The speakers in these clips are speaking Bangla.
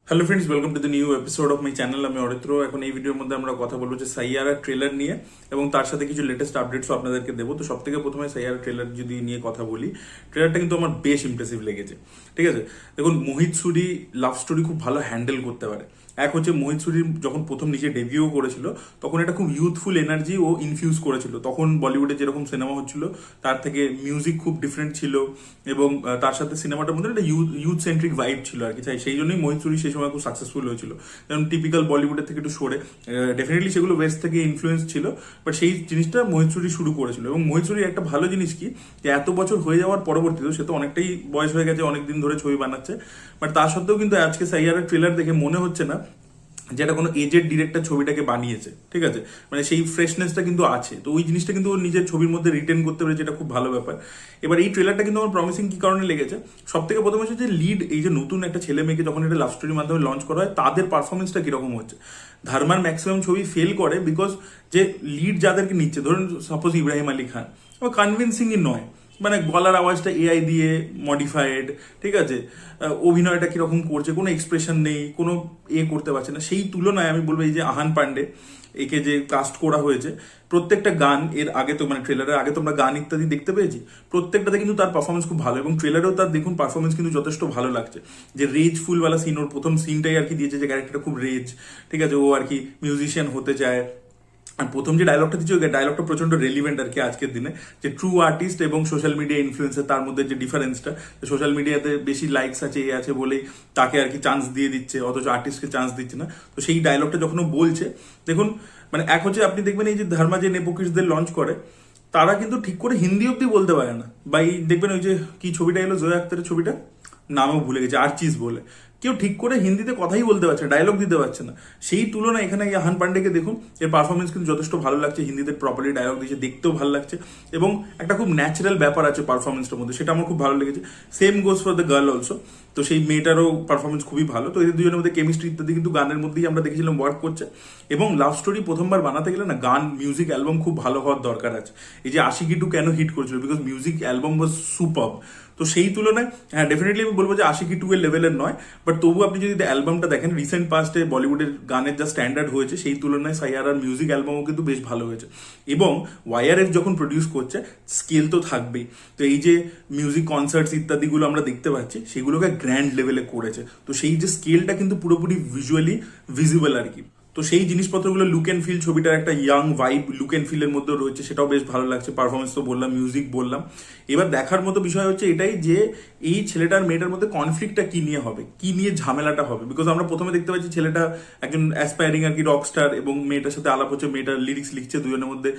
Hello friends, welcome to the new episode of my channel. আমি অরিত্র। এখন এই ভিডিওর মধ্যে আমরা কথা বলবো যে সাইয়ারা ট্রেলার নিয়ে এবং তার সাথে কিছু লেটেস্ট আপডেটসও আপনাদেরকে দেবো। তো সব থেকে প্রথমে সাইয়ারা ট্রেলার যদি নিয়ে কথা বলি, ট্রেলারটা কিন্তু আমার বেশ ইমপ্রেসিভ লেগেছে। ঠিক আছে, দেখুন মোহিত সুরি লাভ স্টোরি খুব ভালো হ্যান্ডেল করতে পারে। এক হচ্ছে মোহিত সুরি যখন প্রথম নিজে ডেবিউ করেছিল তখন এটা খুব ইউথফুল এনার্জি ও ইনফিউজ করেছিল। তখন বলিউডে যেরকম সিনেমা হচ্ছিল তার থেকে মিউজিক খুব ডিফারেন্ট ছিল এবং তার সাথে সিনেমাটার মধ্যে একটা ইউথ সেন্ট্রিক ভাইব ছিল আর কি। তাই সেই জন্যই মোহিত সুরি সেই সময় খুব সাকসেসফুল হয়েছিল। যেমন টিপিক্যাল বলিউডের থেকে একটু সরে, ডেফিনেটলি সেগুলো ওয়েস্ট থেকে ইনফ্লুয়েন্স ছিল, বাট সেই জিনিসটা মোহিত সুরি শুরু করেছিল। এবং মোহিত সুরি একটা ভালো জিনিস কি, যে এত বছর হয়ে যাওয়ার পরবর্তীতে সে তো অনেকটাই বয়স হয়ে গেছে, অনেকদিন ধরে ছবি বানাচ্ছে, বাট তা সত্ত্বেও কিন্তু আজকে সাইয়ারার ট্রেলার দেখে মনে হচ্ছে না যেটা কোনো এজেড ডিরেক্টর ছবিটাকে বানিয়েছে। ঠিক আছে, মানে সেই ফ্রেশনেসটা কিন্তু আছে। তো ওই জিনিসটা কিন্তু ওর নিজের ছবির মধ্যে রিটেন করতে পেরেছে, যেটা খুব ভালো ব্যাপার। এবার এই ট্রেলারটা কিন্তু আমার প্রমিসিং কি কারণে লেগেছে, সব থেকে প্রথম হচ্ছে যে লিড, এই যে নতুন একটা ছেলে মেয়েকে যখন এটা লাভ স্টোরির মাধ্যমে লঞ্চ করা হয় তাদের পারফরমেন্সটা কিরকম হচ্ছে। ধর্মার ম্যাক্সিমাম ছবি ফেল করে বিকজ যে লিড যাদেরকে নিচ্ছে, ধরুন সাপোজ ইব্রাহিম আলী খান, কনভিনসিংই নয়, মানে গলার আওয়াজটা এআই দিয়ে মডিফাইড। ঠিক আছে, অভিনয়টা কিরকম করছে, কোনো এক্সপ্রেশন নেই, কোনো করতে পারছে না। সেই তুলনায় আমি বলবো এই যে আহান পান্ডে, একে যে কাস্ট করা হয়েছে, প্রত্যেকটা গান এর আগে তো মানে ট্রেলারের আগে তো আমরা গান ইত্যাদি দেখতে পেয়েছি, প্রত্যেকটাতে কিন্তু তার পারফরমেন্স খুব ভালো এবং ট্রেলারেও তার দেখুন পারফরমেন্স কিন্তু যথেষ্ট ভালো লাগছে। যে রেজ ফুলওয়ালা সিন, ওর প্রথম সিনটাই আর কি দিয়েছে, যে ক্যারেক্টারটা খুব রেজ। ঠিক আছে, ও আর কি মিউজিশিয়ান হতে চায়। আর প্রথম যে ডায়লগটা দিচ্ছে, ওই ডায়লগটা প্রচন্ড রেলিভেন্ট আর কি আজকের দিনে, যে ট্রু আর্টিস্ট এবং সোশ্যাল মিডিয়া ইনফ্লুয়েন্সার, তার মধ্যে যে ডিফারেন্সটা, সোশ্যাল মিডিয়াতে বেশি লাইকস আছে এ আছে বলেই তাকে আর কি চান্স দিয়ে দিচ্ছে, অথচ আর্টিস্টকে চান্স দিচ্ছে না। তো সেই ডায়লগটা যখন ও বলছে, দেখুন মানে এক হচ্ছে আপনি দেখবেন এই যে ধর্মা যে নেপোকিসদের লঞ্চ করে, তারা কিন্তু ঠিক করে হিন্দি অব্দি বলতে পারে না। বা এই দেখবেন ওই যে কি ছবিটা এলো জয়া আক্তারের ছবিটা, নামও ভুলে গেছে, আর্চিস বলে, কেউ ঠিক করে হিন্দিতে কথাই বলতে পারছে না, ডায়লগ দিতে পারছে না। সেই তুলনায় এখানে আহান পান্ডেকে দেখুন, এর পারফরমেন্স কিন্তু যথেষ্ট ভালো লাগছে, হিন্দিতে প্রপারলি ডায়লগ দিয়েছে, দেখতেও ভালো লাগছে এবং একটা খুব ন্যাচারাল ব্যাপার আছে পারফরমেন্সটার মধ্যে, সেটা আমার খুব ভালো লেগেছে। Same goes for the girl also. তো সেই মেয়েটারও পারফরমেন্স খুবই ভালো। তো এদের দুজনের মধ্যে কেমিস্ট্রি ইত্যাদি কিন্তু গানের মধ্যেই আমরা দেখেছিলাম ওয়ার্ক করছে। এবং লাভ স্টোরি প্রথমবার বানাতে গেলে না, গান মিউজিক অ্যালবাম খুব ভালো হওয়ার দরকার আছে। এই যে আশিকি টু কেন হিট করেছিল, because music album was super. তো সেই তুলনায় হ্যাঁ, ডেফিনেটলি আমি বলবো যে আশিকি টু এর লেভেলের নয়, বাট তবু আপনি যদি অ্যালবামটা দেখেন, রিসেন্ট পাস্টে বলিউডের গানের যা স্ট্যান্ডার্ড হয়েছে সেই তুলনায় সাইয়ারার মিউজিক অ্যালবামও কিন্তু বেশ ভালো হয়েছে। এবং ওয়াইআরএফ যখন প্রডিউস করছে, স্কেল তো থাকবেই। তো এই যে মিউজিক কনসার্টস ইত্যাদিগুলো আমরা দেখতে পাচ্ছি, সেগুলোকে গ্র্যান্ড লেভেলে করেছে। তো সেই যে স্কেলটা কিন্তু পুরোপুরি ভিজুয়ালি ভিজিবল আর কি। তো সেই জিনিসপত্রগুলো, লুক অ্যান্ড ফিল, ছবিটার একটা ইয়াং ভাইব লুক অ্যান্ড ফিলের মধ্যে রয়েছে, সেটাও বেশ ভালো লাগছে। পারফরমেন্স তো বললাম, মিউজিক বললাম। এবার দেখার মতো বিষয় হচ্ছে এটাই যে এই ছেলেটার মেয়েটার মধ্যে কনফ্লিক্টটা কি নিয়ে হবে, কি নিয়ে ঝামেলাটা হবে। বিকজ আমরা প্রথমে দেখতে পাচ্ছি ছেলেটা একজন অ্যাসপায়ারিং আর কি রকস্টার, এবং মেয়েটার সাথে আলাপ হচ্ছে, মেয়েটার লিরিক্স লিখছে, দুজনের মধ্যে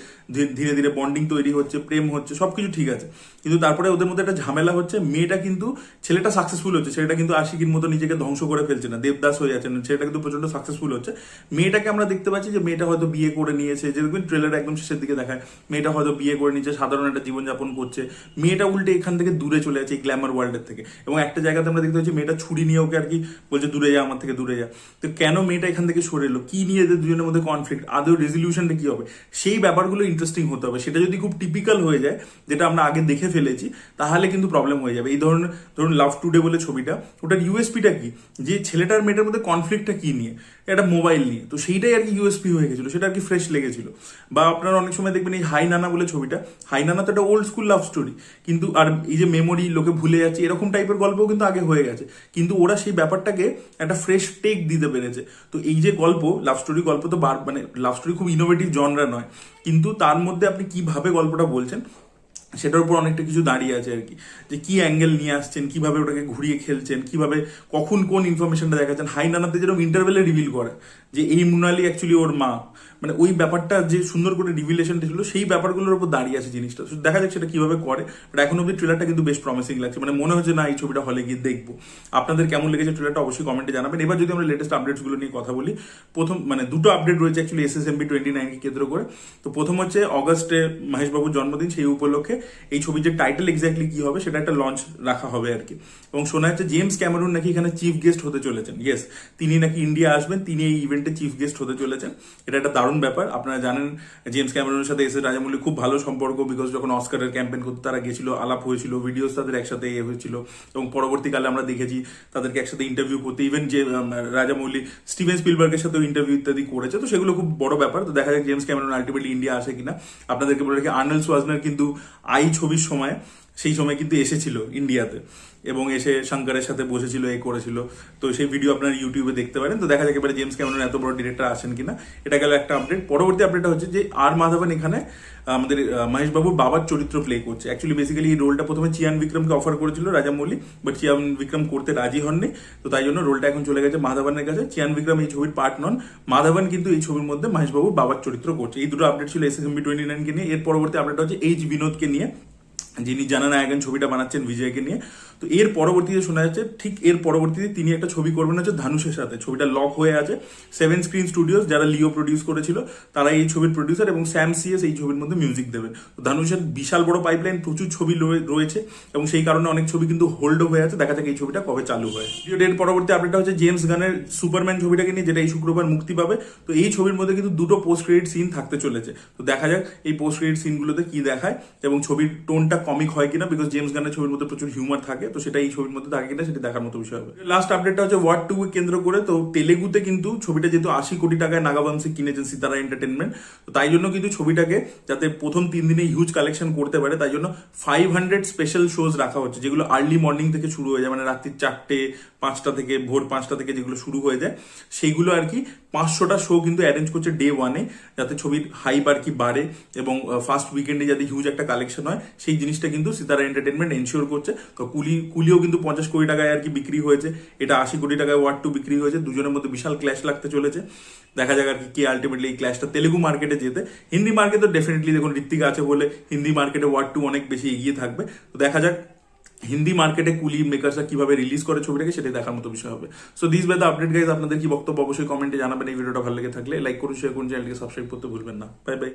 ধীরে ধীরে বন্ডিং তৈরি হচ্ছে, প্রেম হচ্ছে, সবকিছু ঠিক আছে। কিন্তু তারপরে ওদের মধ্যে একটা ঝামেলা হচ্ছে, মেয়েটা কিন্তু, ছেলেটা সাকসেসফুল হচ্ছে, ছেলেটা কিন্তু আশিকির মতো নিজেকে ধ্বংস করে ফেলছে না, দেবদাস হয়ে যাচ্ছে না, ছেলেটা কিন্তু প্রচন্ড সাকসেসফুল হচ্ছে। মেয়েটাকে আমরা দেখতে পাচ্ছি যে মেয়েটা হয়তো বিয়ে করে নিয়েছে, যে দেখবেন ট্রেলার একদম শেষের দিকে দেখায় মেয়েটা হয়তো বিয়ে করে নিয়েছে, সাধারণ একটা জীবনযাপন করছে। মেয়েটা উল্টে এখান থেকে দূরে চলে যাচ্ছে, এই গ্ল্যামার ওয়ার্ল্ডের থেকে। এবং একটা জায়গাতে আমরা দেখতে পাচ্ছি মেয়েটা ছুরি নিয়ে ওকে আর কি বলছে, দূরে যা, আমার থেকে দূরে যা। তো কেন মেয়েটা এখান থেকে সরে এলো, কি নিয়ে এদের দুজনের মধ্যে কনফ্লিক্ট, আদৌ রেজলিউশনটা কি হবে, সেই ব্যাপারগুলো ইন্টারেস্টিং হতে হবে। সেটা যদি খুব টিপিক্যাল হয়ে যায়, যেটা আমরা আগে দেখে ফেলেছি, তাহলে কিন্তু প্রবলেম হয়ে যাবে। এই ধরুন লাভ টুডে বলে ছবিটা, ওটার ইউএসপিটা কি, যে ছেলেটার মেয়েটার মধ্যে কনফ্লিক্টটা কি নিয়ে, এটা মোবাইল নিয়ে। তো সেইটাই আর কি ইউএসপি হয়ে গেছিল, সেটা আর কি ফ্রেশ লেগেছিল। বা আপনারা অনেক সময় দেখবেন এই হাই নানা বলে ছবিটা, হাই নানা তো একটা ওল্ড স্কুল লাভ স্টোরি, কিন্তু আর এই যে মেমোরি, লোকে ভুলে যাচ্ছে, এরকম টাইপের গল্পও কিন্তু আগে হয়ে গেছে, কিন্তু ওরা সেই ব্যাপারটাকে একটা ফ্রেশ টেক দিতে পেরেছে। তো এই যে গল্প, লাভ স্টোরি গল্প তো মানে লাভ স্টোরি খুব ইনোভেটিভ জনরা নয়, কিন্তু তার মধ্যে আপনি কিভাবে গল্পটা বলছেন সেটার উপর অনেকটা কিছু দাঁড়িয়ে আছে আর কি। যে কি অ্যাঙ্গেল নিয়ে আসছেন, কিভাবে ওটাকে ঘুরিয়ে খেলছেন, কিভাবে কখন কোন ইনফরমেশনটা দেখাচ্ছেন। হাই নানাতে যেরকম ইন্টারভেলে রিভিল করে যে এই মুনালি অ্যাকচুয়ালি ওর মা, মানে ওই ব্যাপারটা যে সুন্দর করে রিভিলেশনটা ছিল, সেই ব্যাপারগুলোর উপর দাঁড়িয়ে আছে জিনিসটা। দেখা যাক সেটা কিভাবে করে, বাট এখন অব্দি ট্রেলারটা কিন্তু বেশ প্রমিসিং লাগছে। মানে মনে হচ্ছে না এই ছবিটা হলে গিয়ে দেখবো। আপনাদের কেমন লেগেছে ট্রেলারটা অবশ্যই কমেন্টে জানাবেন। এবার যদি আমরা লেটেস্ট আপডেটসগুলো নিয়ে কথা বলি, প্রথম মানে দুটো আপডেট রয়েছে অ্যাকচুয়ালি SSMB 29 কে কেন্দ্র করে। তো প্রথম হচ্ছে অগস্টে মহেশ বাবুর জন্মদিন, সেই উপলক্ষে এই ছবির যে টাইটেল এক্স্যাক্টলি কি হবে সেটা একটা লঞ্চ রাখা হবে আর কি। এবং শোনা যাচ্ছে জেমস ক্যামেরুন নাকি এখানে চিফ গেস্ট হতে চলেছেন। ইয়েস, তিনি নাকি ইন্ডিয়া আসবেন, তিনি এই ইভেন্টে চিফ গেস্ট হতে চলেছেন। এটা একটা দারুণ ব্যাপার। আপনারা জানেন জেমস ক্যামেরুনের সাথে এস এস রাজামৌলি খুব ভালো সম্পর্ক, বিকজ যখন অস্কারের ক্যাম্পেইন করতে তারা গেছিল, আলাপ হয়েছিল, ভিডিওস তাদের একসাথে হয়েছিল, এবং পরবর্তীকালে আমরা দেখেছি তাদেরকে একসাথে ইন্টারভিউ করতে, ইভেন যে রাজামৌলি স্টিভেন স্পিলবার্গের সাথে ইন্টারভিউ ইত্যাদি করেছে। তো সেগুলো খুব বড় ব্যাপার। তো দেখা যাক জেমস ক্যামেরুন আলটিমেটলি ইন্ডিয়া আসে কিনা। আপনাদেরকে বলে রাখি, আর্নল্ড সোয়াজনার কিন্তু আই ছবির সময়, সেই সময় কিন্তু এসেছিল ইন্ডিয়াতে এবং এসে শঙ্করের সাথে বসেছিল, করেছিল। তো সেই ভিডিও আপনারা ইউটিউবে দেখতে পারেন। তো দেখা যাক এবারে জেমস ক্যামেরুন এত বড় ডিরেক্টর আসেন কিনা। এটা গেল একটা আপডেট। পরবর্তী আপডেটটা হচ্ছে যে আর মাধবন এখানে আমাদের মহেশ বাবুর বাবার চরিত্র প্লে করছে। অ্যাকচুয়ালি বেসিক্যালি এই রোলটা প্রথমে চিয়ান বিক্রমকে অফার করেছিল রাজামৌলি, বাট চিয়ান বিক্রম করতে রাজি হননি। তো তাই জন্য রোলটা এখন চলে গেছে মাধবনের কাছে। চিয়ান বিক্রম এই ছবির পার্ট নন, মাধবন কিন্তু এই ছবির মধ্যে মহেশ বাবুর বাবার চরিত্র করছে। এই দুটো আপডেট ছিল SSMB 29 কে নিয়ে। এর পরবর্তী আপডেট হচ্ছে এইচ বিনোদকে নিয়ে, যিনি জানা নায়কন ছবিটা বানাচ্ছেন বিজয়কে নিয়ে। তো এর পরবর্তীতে শোনা যাচ্ছে ঠিক এর পরবর্তীতে তিনি একটা ছবি করবেন হচ্ছে ধানুষের সাথে। ছবিটা লক হয়ে আছে। 7 স্ক্রিন স্টুডিওস, যারা লিও প্রডিউস করেছিল, তারা এই ছবির প্রডিউসার, এবং স্যাম সিএস এই ছবির মধ্যে মিউজিক দেবেন। তো ধানুষের বিশাল বড় পাইপলাইন, প্রচুর ছবি রয়েছে, এবং সেই কারণে অনেক ছবি কিন্তু হোল্ডও হয়ে আছে। দেখা যাক এই ছবিটা কবে চালু হয়। এর পরবর্তী আপডেটটা হচ্ছে জেমস গানের সুপারম্যান ছবিটাকে নিয়ে, যেটা এই শুক্রবার মুক্তি পাবে। তো এই ছবির মধ্যে কিন্তু দুটো পোস্ট ক্রেডিট সিন থাকতে চলেছে। তো দেখা যাক এই পোস্ট ক্রেডিট সিনগুলোতে কি দেখায়, এবং ছবির টোনটা কমিক হয় কিনা, বিকজ জেমস গানের ছবির মধ্যে প্রচুর হিউমার থাকে। তো সেটা এই ছবির মধ্যে থাকে কিনা সেটা দেখার মতো বিষয় হবে। লাস্ট আপডেটটা হচ্ছে ওয়াট 2 কেন্দ্র করে। তো তেলেগুতে কিন্তু ছবিটা যেহেতু 80 কোটি টাকায় নাগাবংশী কিনেছেন সিতারা এন্টারটেনমেন্ট, তো তাই জন্য কিন্তু ছবিটাকে যাতে প্রথম 3 দিনে হিউজ কালেকশন করতে পারে, তাই জন্য 500 স্পেশাল শোজ রাখা হচ্ছে, যেগুলো আর্লি মর্নিং থেকে শুরু হয়ে যায়, মানে রাত্রি 4টে 5টা থেকে, ভোর 5টা থেকে যেগুলো শুরু হয়ে যায়, সেইগুলো আর কি 500টা শো কিন্তু অ্যারেঞ্জ করছে ডে 1-এ, যাতে ছবির হাইপ আর কি বাড়ে, এবং ফার্স্ট উইকেন্ডে যাতে হিউজ একটা কালেকশন হয়, সেই জিনিসটা কিন্তু সিতারা এন্টারটেনমেন্ট এনশিওর করছে। তো কুলিও কিন্তু 50 কোটি টাকায় আর কি বিক্রি হয়েছে, এটা 80 কোটি টাকায় ওয়াট 2 বিক্রি হয়েছে। দুজনের মধ্যে বিশাল ক্ল্যাশ লাগতে চলেছে। দেখা যাক আর কি কে আলটিমেটলি এই ক্ল্যাশটা তেলেগু মার্কেটে যেতে। হিন্দি মার্কেটে ডেফিনেটলি দেখুন ঋত্বিকা আছে বলে হিন্দি মার্কেটে ওয়াট 2 অনেক বেশি এগিয়ে থাকবে। তো দেখা যাক হিন্দি মার্কেটে কুলি মেকার্সরা কিভাবে রিলিজ করে ছবিটাকে, সেটাই দেখার মতো বিষয় হবে। So this by the update guys. আপনাদের কি বক্তব্য অবশ্যই কমেন্টে জানাবেন। এই ভিডিওটা ভালো লেগে থাকলে লাইক করুন, শেয়ার করুন, চ্যানেলকে সাবস্ক্রাইব করতে ভুলবেন না। Bye bye.